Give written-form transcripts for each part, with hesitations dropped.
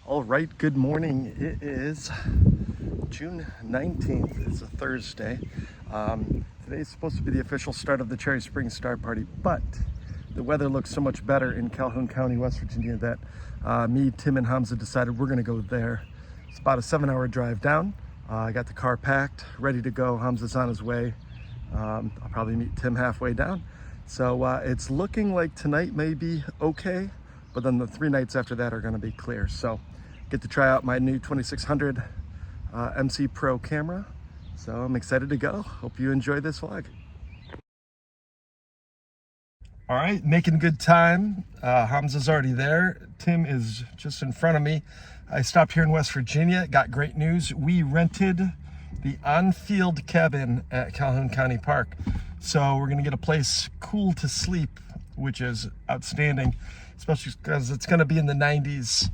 All right, good morning. It is June 19th. It's a Thursday. Today's supposed to be the official start of the Cherry Springs Star Party, but the weather looks so much better in Calhoun County, West Virginia that me, Tim, and Hamza decided we're gonna go there. It's about a 7-hour drive down. I got the car packed, ready to go. Hamza's on his way. I'll probably meet Tim halfway down. So it's looking like tonight may be okay, but then the 3 nights after that are gonna be clear. So get to try out my new 2600 MC Pro camera. So I'm excited to go. Hope you enjoy this vlog. All right, making good time. Hamza's already there. Tim is just in front of me. I stopped here in West Virginia, got great news. We rented the on-field cabin at Calhoun County Park. So we're gonna get a place cool to sleep, which is outstanding, especially because it's gonna be in the 90s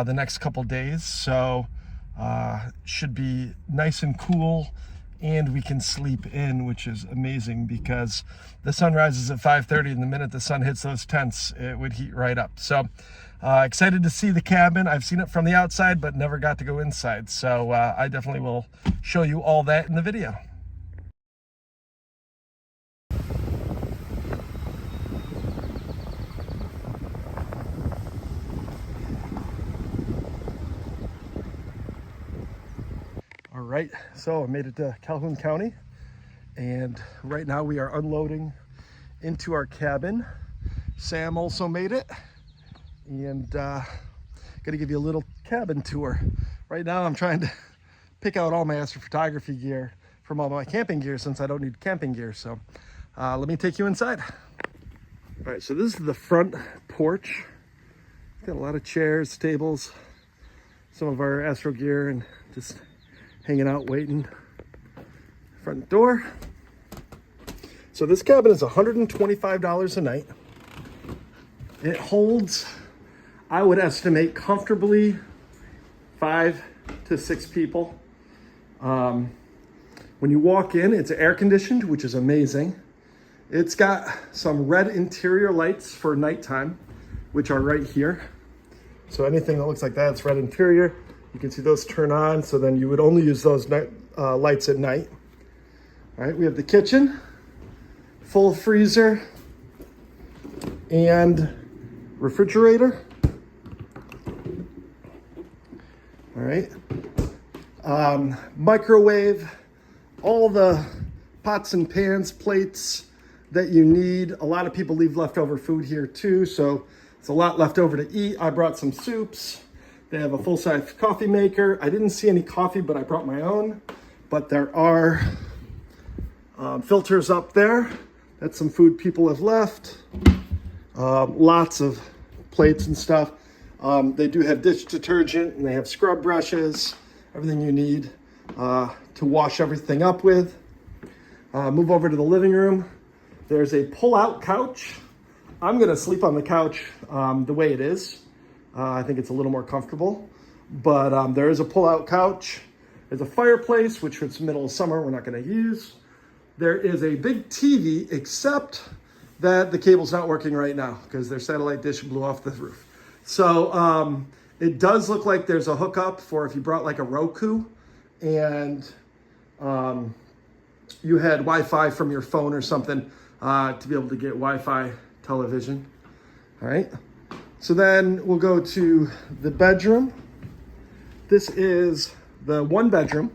the next couple days. So should be nice and cool, and we can sleep in, which is amazing because the sun rises at 5:30, and the minute the sun hits those tents, it would heat right up. So excited to see the cabin. I've seen it from the outside, but never got to go inside. So I definitely will show you all that in the video. All right, so I made it to Calhoun County, and right now we are unloading into our cabin. Sam also made it, and gonna give you a little cabin tour. Right now I'm trying to pick out all my astrophotography gear from all my camping gear, since I don't need camping gear. So let me take you inside. All right, so this is the front porch. It's got a lot of chairs, tables, some of our astro gear, and just hanging out, waiting. Front door. So this cabin is $125 a night. It holds, I would estimate, comfortably 5 to 6 people. When you walk in, it's air conditioned, which is amazing. It's got some red interior lights for nighttime, which are right here. So anything that looks like that, it's red interior. You can see those turn on, so then you would only use those lights at night. All right, we have the kitchen, full freezer, and refrigerator. All right, microwave, all the pots and pans, plates that you need. A lot of people leave leftover food here too, so it's a lot left over to eat. I brought some soups. They have a full-size coffee maker. I didn't see any coffee, but I brought my own. But there are filters up there. That's some food people have left. Lots of plates and stuff. They do have dish detergent, and they have scrub brushes, everything you need to wash everything up with. Move over to the living room. There's a pull-out couch. I'm gonna sleep on the couch the way it is. I think it's a little more comfortable, but there is a pull-out couch. There's a fireplace, which it's middle of summer, we're not gonna use. There is a big TV, except that the cable's not working right now because their satellite dish blew off the roof. So it does look like there's a hookup for if you brought like a Roku and you had Wi-Fi from your phone or something to be able to get Wi-Fi television. All right. So then we'll go to the bedroom. This is the 1 bedroom.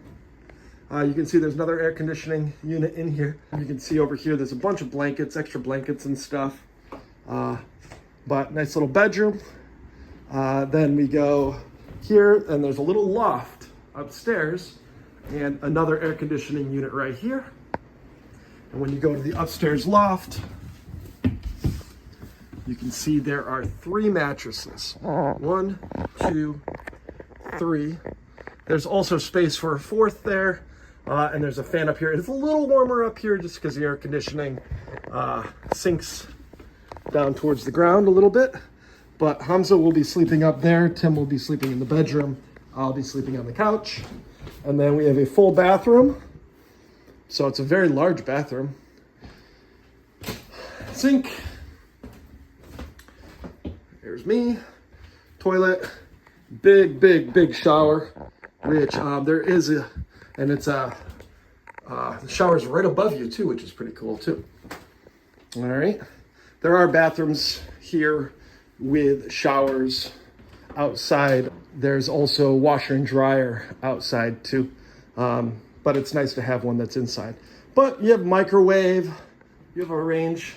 You can see there's another air conditioning unit in here. You can see over here, there's a bunch of blankets, extra blankets and stuff. But nice little bedroom. Then we go here, and there's a little loft upstairs and another air conditioning unit right here. And when you go to the upstairs loft, you can see there are 3 mattresses. 1, 2, 3. There's also space for a 4th there. And there's a fan up here. It's a little warmer up here just because the air conditioning sinks down towards the ground a little bit. But Hamza will be sleeping up there. Tim will be sleeping in the bedroom. I'll be sleeping on the couch. And then we have a full bathroom. So it's a very large bathroom. Sink. There's me. Toilet. big shower, which there is a, and it's a, the shower's right above you too, which is pretty cool too. All right. There are bathrooms here with showers outside. There's also washer and dryer outside too. But it's nice to have one that's inside. But you have microwave, you have a range,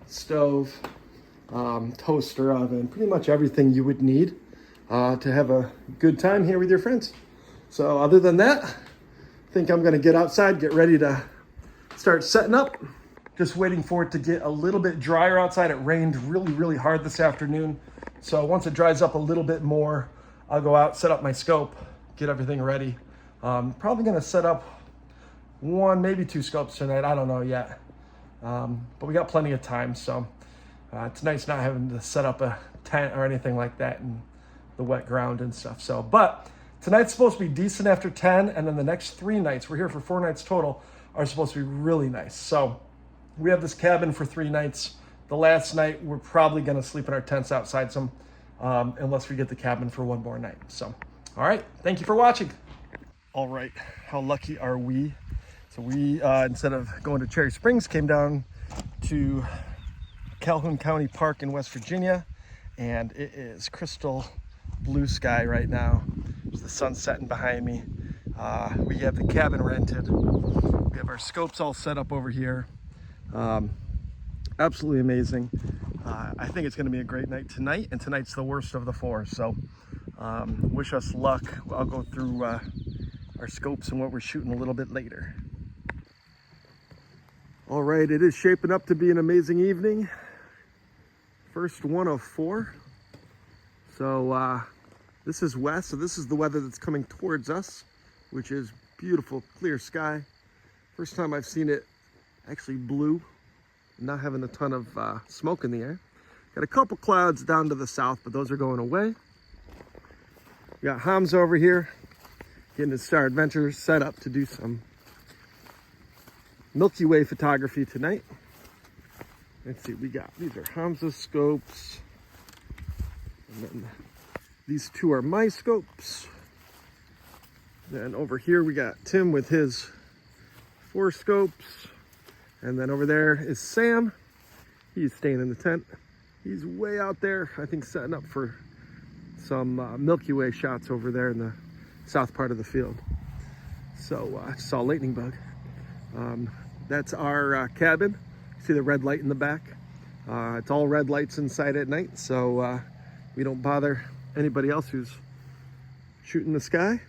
stove, toaster oven, pretty much everything you would need to have a good time here with your friends. So other than that, I think I'm gonna get outside, get ready to start setting up. Just waiting for it to get a little bit drier outside. It rained really hard this afternoon. So once it dries up a little bit more, I'll go out, set up my scope, get everything ready. Probably gonna set up 1, maybe 2 scopes tonight. I don't know yet. But we got plenty of time. So it's nice not having to set up a tent or anything like that in the wet ground and stuff. So, but tonight's supposed to be decent after 10. And then the next 3 nights, we're here for 4 nights total, are supposed to be really nice. So we have this cabin for 3 nights. The last night, we're probably going to sleep in our tents outside some, unless we get the cabin for 1 more night. So, all right. Thank you for watching. All right. How lucky are we? So we, instead of going to Cherry Springs, came down to Calhoun County Park in West Virginia. And it is crystal blue sky right now. There's the sun setting behind me. We have the cabin rented. We have our scopes all set up over here. Absolutely amazing. I think it's going to be a great night tonight, and tonight's the worst of the 4. So wish us luck. I'll go through our scopes and what we're shooting a little bit later. All right, it is shaping up to be an amazing evening. First one of 4. So this is west, so this is the weather that's coming towards us, which is beautiful, clear sky. First time I've seen it actually blue, not having a ton of smoke in the air. Got a couple clouds down to the south, but those are going away. We got Hamza over here getting his Star Adventure set up to do some Milky Way photography tonight. Let's see what we got. These are Hamza's scopes. And then these 2 are my scopes. Then over here we got Tim with his 4 scopes. And then over there is Sam. He's staying in the tent. He's way out there, I think, setting up for some Milky Way shots over there in the south part of the field. So I saw a lightning bug. That's our cabin. See the red light in the back? It's all red lights inside at night, so we don't bother anybody else who's shooting the sky.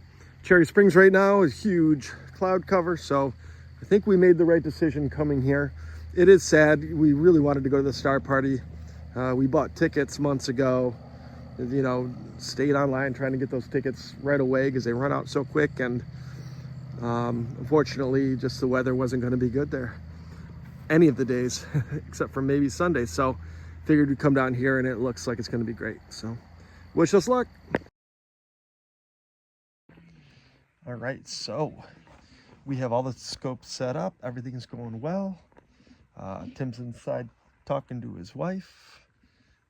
Cherry Springs right now is huge cloud cover, so I think we made the right decision coming here. It is sad. We really wanted to go to the Star Party. We bought tickets months ago, you know, stayed online trying to get those tickets right away because they run out so quick. And unfortunately, just the weather wasn't going to be good there any of the days except for maybe Sunday. So figured we'd come down here and it looks like it's going to be great. So wish us luck. All right, so we have all the scopes set up. Everything's going well. Tim's inside talking to his wife,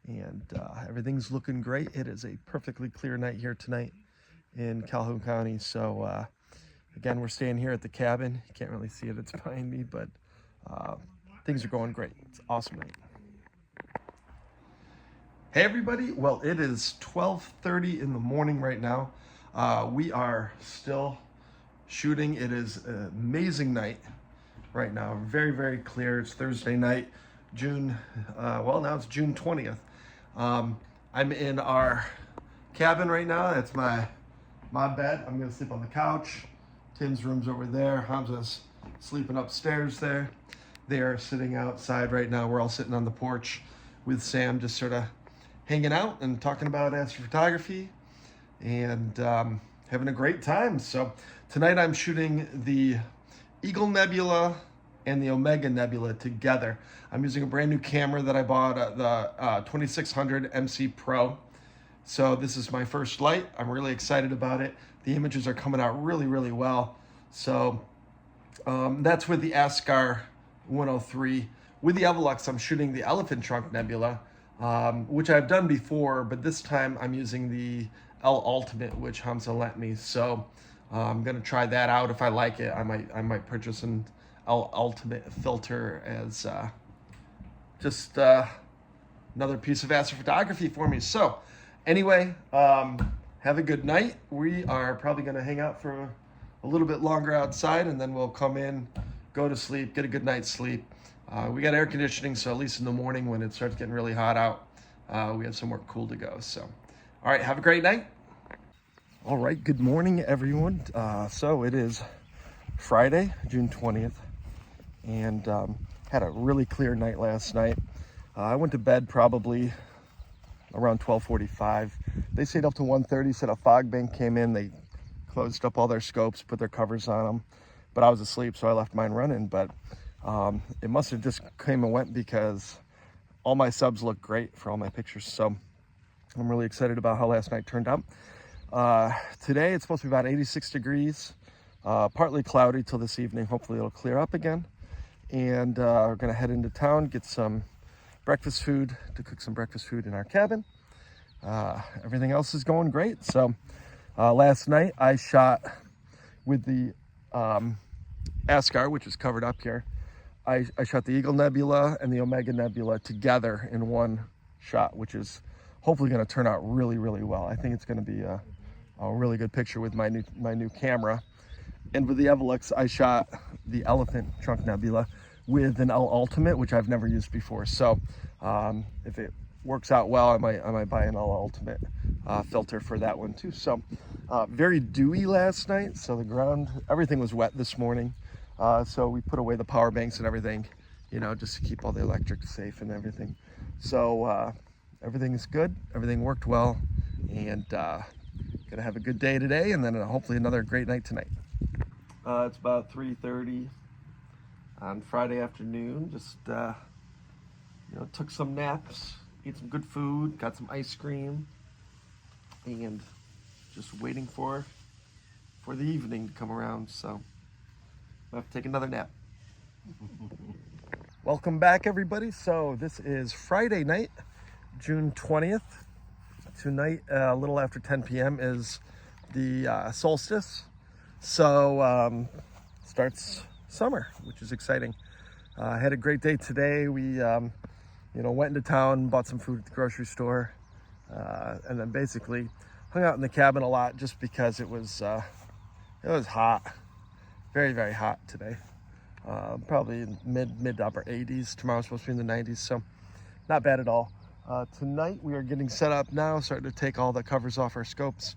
and everything's looking great. It is a perfectly clear night here tonight in Calhoun County. So again, we're staying here at the cabin. You can't really see it, it's behind me, but things are going great. It's an awesome night. Hey everybody, well, it is 12:30 in the morning right now. We are still shooting. It is an amazing night right now. Very clear. It's Thursday night, well, now it's June 20th. I'm in our cabin right now. That's my bed. I'm gonna sleep on the couch. Tim's room's over there. Hamza's sleeping upstairs there. They are sitting outside right now. We're all sitting on the porch with Sam, just sort of hanging out and talking about astrophotography and having a great time. So tonight I'm shooting the Eagle Nebula and the Omega Nebula together. I'm using a brand new camera that I bought, the 2600 MC Pro. So this is my first light. I'm really excited about it. The images are coming out really well. So that's with the Askar 103. With the Evolux, I'm shooting the Elephant Trunk Nebula, which I've done before, but this time I'm using the L Ultimate, which Hamza lent me. So I'm gonna try that out. If I like it, I might purchase an L Ultimate filter as just another piece of astrophotography for me. So anyway, have a good night. We are probably gonna hang out for a little bit longer outside, and then we'll come in, go to sleep, get a good night's sleep. We got air conditioning, so at least in the morning when it starts getting really hot out, we have somewhere cool to go. So, all right, have a great night. All right, good morning, everyone. So it is Friday, June 20th, and had a really clear night last night. I went to bed probably around 12:45. They stayed up to 1:30, said a fog bank came in. They closed up all their scopes, put their covers on them, but I was asleep, so I left mine running. But it must have just came and went because all my subs look great for all my pictures. So I'm really excited about how last night turned out. Today it's supposed to be about 86 degrees, partly cloudy till this evening. Hopefully it'll clear up again. And we're gonna head into town, get some breakfast food, to cook some breakfast food in our cabin. Everything else is going great. So last night I shot with the Askar, which is covered up here. I shot the Eagle Nebula and the Omega Nebula together in one shot, which is hopefully going to turn out really, really well. I think it's going to be a really good picture with my new camera. And with the Evolux, I shot the Elephant Trunk Nebula with an L Ultimate, which I've never used before. So if it works out well, I might buy an L Ultimate filter for that one too. So very dewy last night, so the ground, everything was wet this morning. So we put away the power banks and everything, you know, just to keep all the electric safe and everything. So everything is good, everything worked well, and gonna have a good day today, and then hopefully another great night tonight. It's about 3:30 on Friday afternoon. Just you know, took some naps, ate some good food, got some ice cream, and just waiting for the evening to come around. So I have to take another nap. Welcome back, everybody. So this is Friday night, June 20th. Tonight, a little after 10 p.m. is the solstice. So starts summer, which is exciting. I had a great day today. We you know, went into town, bought some food at the grocery store, and then basically hung out in the cabin a lot just because it was hot, very, very hot today. Probably mid to upper 80s. Tomorrow's supposed to be in the 90s, so not bad at all. Tonight we are getting set up now, starting to take all the covers off our scopes.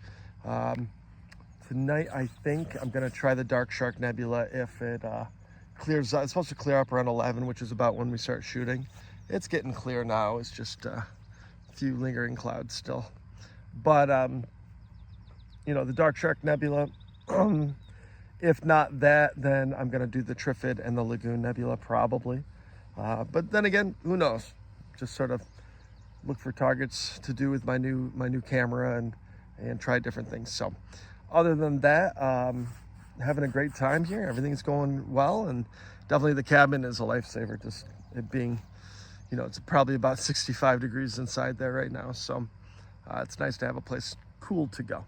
Tonight I think I'm gonna try the Dark Shark Nebula if it clears up. It's supposed to clear up around 11, which is about when we start shooting. It's getting clear now. It's just a few lingering clouds still. But you know, the Dark Shark Nebula, if not that, then I'm gonna do the Trifid and the Lagoon Nebula probably. But then again, who knows? Just sort of look for targets to do with my new camera and try different things. So other than that, having a great time here. Everything's going well, and definitely the cabin is a lifesaver. Just it being, you know, it's probably about 65 degrees inside there right now. So it's nice to have a place cool to go.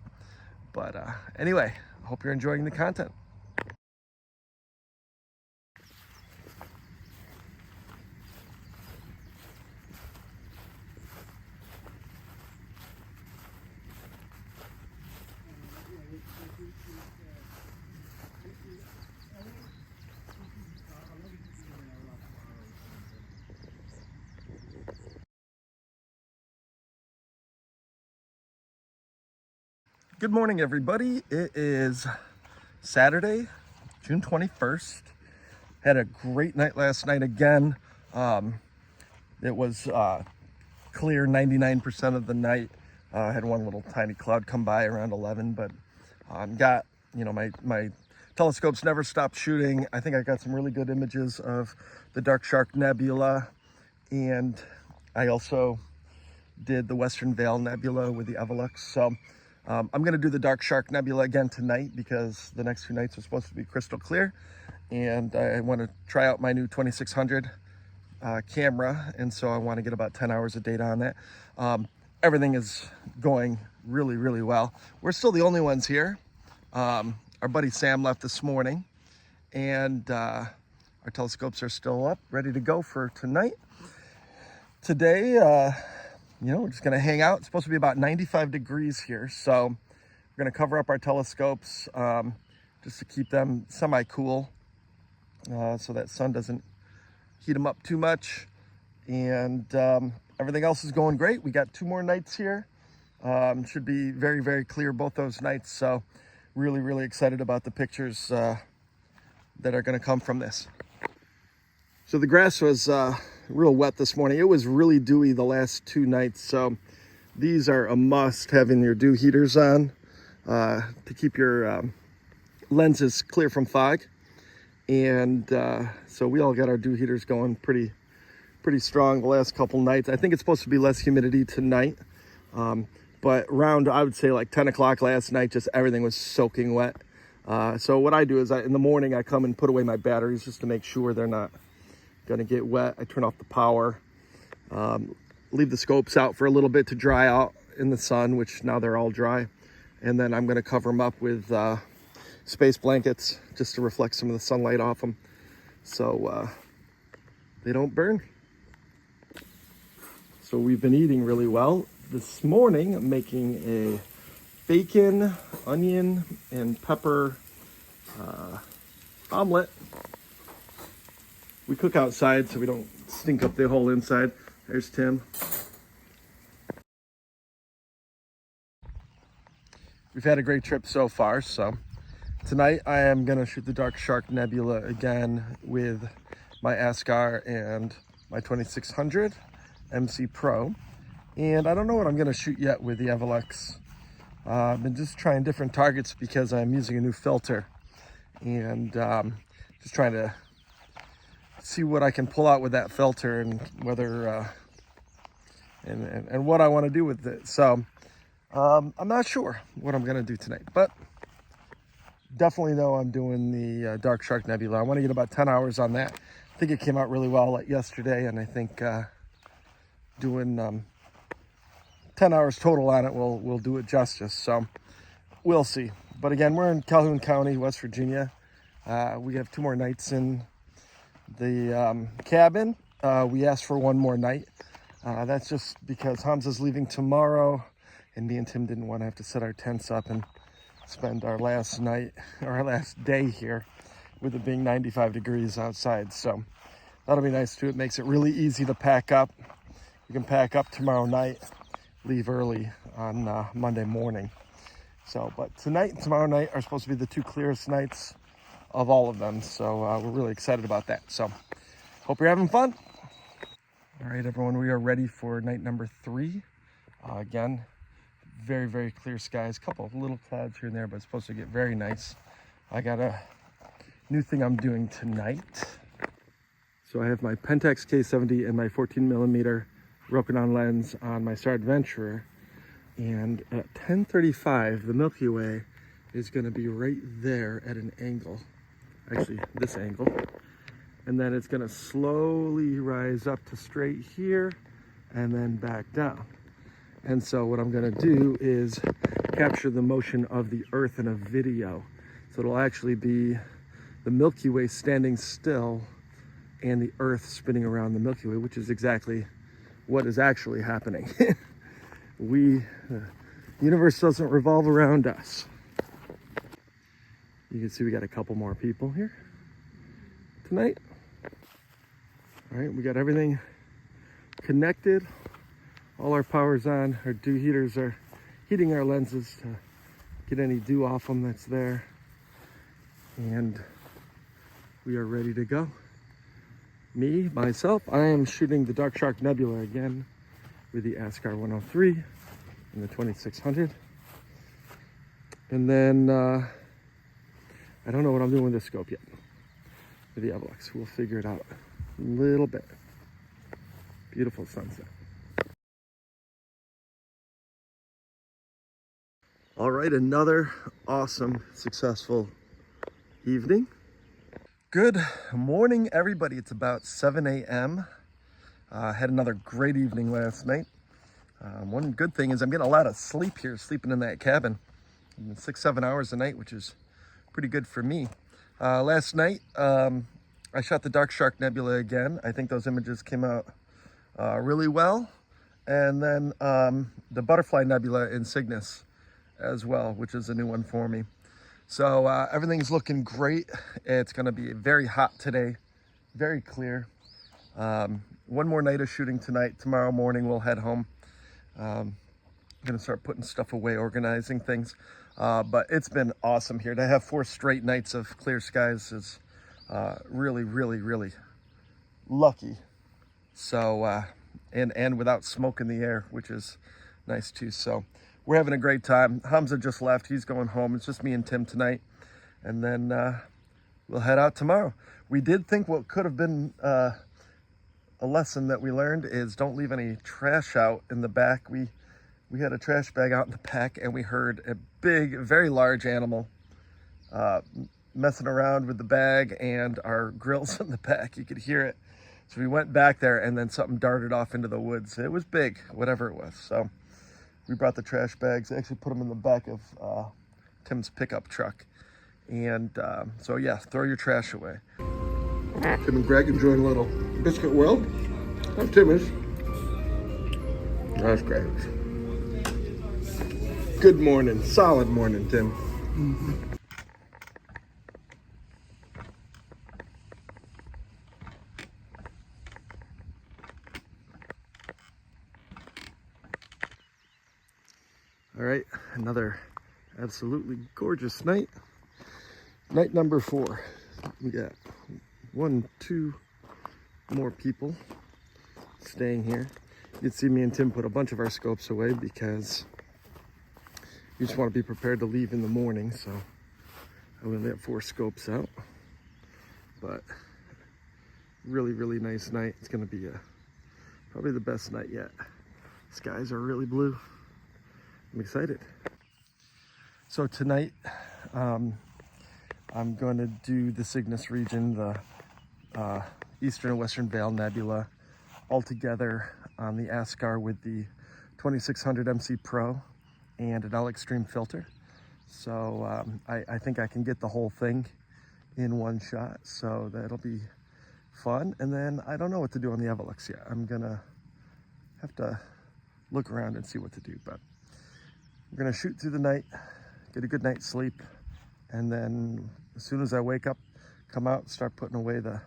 But anyway, I hope you're enjoying the content. Good morning, everybody. It is Saturday, June 21st. Had a great night last night again. It was clear 99% of the night. Had one little tiny cloud come by around 11, but got, you know, my telescopes never stopped shooting. I think I got some really good images of the Dark Shark Nebula, and I also did the Western Veil Nebula with the Evolux. So I'm going to do the Dark Shark Nebula again tonight because the next 2 nights are supposed to be crystal clear, and I want to try out my new 2600 camera, and so I want to get about 10 hours of data on that. Everything is going really, really well. We're still the only ones here. Our buddy Sam left this morning, and our telescopes are still up, ready to go for tonight. Today, we're just gonna hang out. It's supposed to be about 95 degrees here, so we're gonna cover up our telescopes just to keep them semi-cool, so that sun doesn't heat them up too much. And everything else is going great. We got 2 more nights here. Should be very, very clear both those nights. So really, really excited about the pictures that are gonna come from this. So the grass was real wet this morning. It was really dewy the last 2 nights. So these are a must, having your dew heaters on to keep your lenses clear from fog. And so we all got our dew heaters going pretty strong the last couple nights. I think it's supposed to be less humidity tonight. But around, I would say like 10 o'clock last night, just everything was soaking wet. So what I do is in the morning, I come and put away my batteries just to make sure they're not gonna get wet. I turn off the power, leave the scopes out for a little bit to dry out in the sun, which now they're all dry. And then I'm gonna cover them up with space blankets just to reflect some of the sunlight off them so they don't burn. So we've been eating really well. This morning I'm making a bacon, onion, and pepper omelet. We cook outside so we don't stink up the whole inside. There's Tim. We've had a great trip so far, so tonight I am gonna shoot the Dark Shark Nebula again with my Askar and my 2600 MC Pro. And I don't know what I'm gonna shoot yet with the Evolux. I've been just trying different targets because I'm using a new filter, and just trying to see what I can pull out with that filter and whether and what I want to do with it. So I'm not sure what I'm gonna do tonight, but definitely know I'm doing the Dark Shark Nebula. I want to get about 10 hours on that. I think it came out really well like yesterday, and I think doing 10 hours total on it will do it justice. So we'll see. But again, we're in Calhoun County, West Virginia. We have 2 more nights in the cabin. We asked for 1 more night. That's just because Hamza's leaving tomorrow, and me and Tim didn't want to have to set our tents up and spend our last night or our last day here with it being 95 degrees outside. So that'll be nice too. It makes it really easy to pack up. We can pack up tomorrow night, leave early on Monday morning. So, but tonight and tomorrow night are supposed to be the 2 clearest nights of all of them. So we're really excited about that. So hope you're having fun. All right, everyone, we are ready for night number 3. Again, very, very clear skies. A couple of little clouds here and there, but it's supposed to get very nice. I got a new thing I'm doing tonight. So I have my Pentax K70 and my 14mm Rokinon lens on my Star Adventurer. And at 10:35, the Milky Way is going to be right there at an angle. Actually, this angle. And then it's going to slowly rise up to straight here and then back down. And so what I'm going to do is capture the motion of the Earth in a video. So it'll actually be the Milky Way standing still and the Earth spinning around the Milky Way, which is exactly what is actually happening. The universe doesn't revolve around us. You can see we got a couple more people here tonight. All right, we got everything connected. All our power's on. Our dew heaters are heating our lenses to get any dew off them that's there. And we are ready to go. Myself, I am shooting the Dark Shark Nebula again with the Askar 103 and the 2600. And then, I don't know what I'm doing with this scope yet, with the Evolux. We'll figure it out a little bit. Beautiful sunset. All right, another awesome, successful evening. Good morning, everybody. It's about 7 a.m. Had another great evening last night. One good thing is I'm getting a lot of sleep here, sleeping in that cabin. 6-7 hours a night, which is pretty good for me. Last night, I shot the Dark Shark Nebula again. I think those images came out really well. And then the Butterfly Nebula in Cygnus as well, which is a new one for me. So everything's looking great. It's going to be very hot today, very clear. One more night of shooting tonight. Tomorrow morning we'll head home. I'm going to start putting stuff away, organizing things. But it's been awesome here. To have 4 straight nights of clear skies is really, really, really lucky. So, and without smoke in the air, which is nice too. So we're having a great time. Hamza just left. He's going home. It's just me and Tim tonight. And then we'll head out tomorrow. We did think what could have been a lesson that we learned is don't leave any trash out in the back. We had a trash bag out in the back, and we heard a big, very large animal messing around with the bag and our grills in the back. You could hear it. So we went back there, and then something darted off into the woods. It was big, whatever it was. So we brought the trash bags, actually put them in the back of Tim's pickup truck. And so yeah, throw your trash away. Tim and Greg enjoying a little biscuit world. How Tim is. That's great. Good morning, solid morning, Tim. Mm-hmm. All right, another absolutely gorgeous night. Night number 4. We got 1, 2 more people staying here. You'd see me and Tim put a bunch of our scopes away because you just want to be prepared to leave in the morning. So I only have 4 scopes out, but really, really nice night. It's going to be probably the best night yet. Skies are really blue. I'm excited. So tonight, I'm going to do the Cygnus region, the Eastern and Western Veil Nebula, all together on the Askar with the 2600 MC Pro and an L-Extreme filter. So I think I can get the whole thing in one shot, so that'll be fun. And then I don't know what to do on the Evolux yet. I'm gonna have to look around and see what to do, but we're gonna shoot through the night, get a good night's sleep, and then as soon as I wake up, come out, start putting away the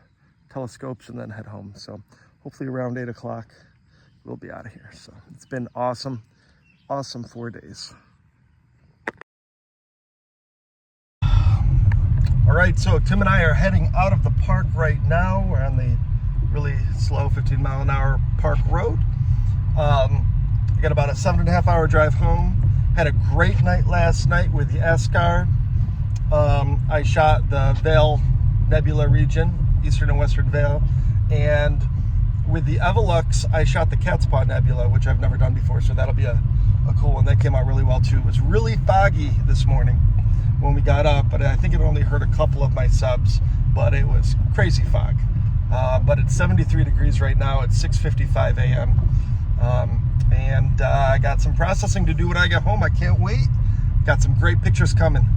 telescopes, and then head home. So hopefully around 8 o'clock, we'll be out of here. So it's been awesome, awesome 4 days. All right, so Tim and I are heading out of the park right now. We're on the really slow 15-mile-an-hour park road. We got about a 7.5 hour drive home. Had a great night last night with the Askar. I shot the Veil Nebula region, Eastern and Western Veil, and with the Evolux, I shot the Cat's Paw Nebula, which I've never done before, so that'll be a cool one. That came out really well too. It was really foggy this morning when we got up, but I think it only hurt a couple of my subs, but it was crazy fog. But it's 73 degrees right now. It's 6:55 a.m. And I got some processing to do when I get home. I can't wait. Got some great pictures coming.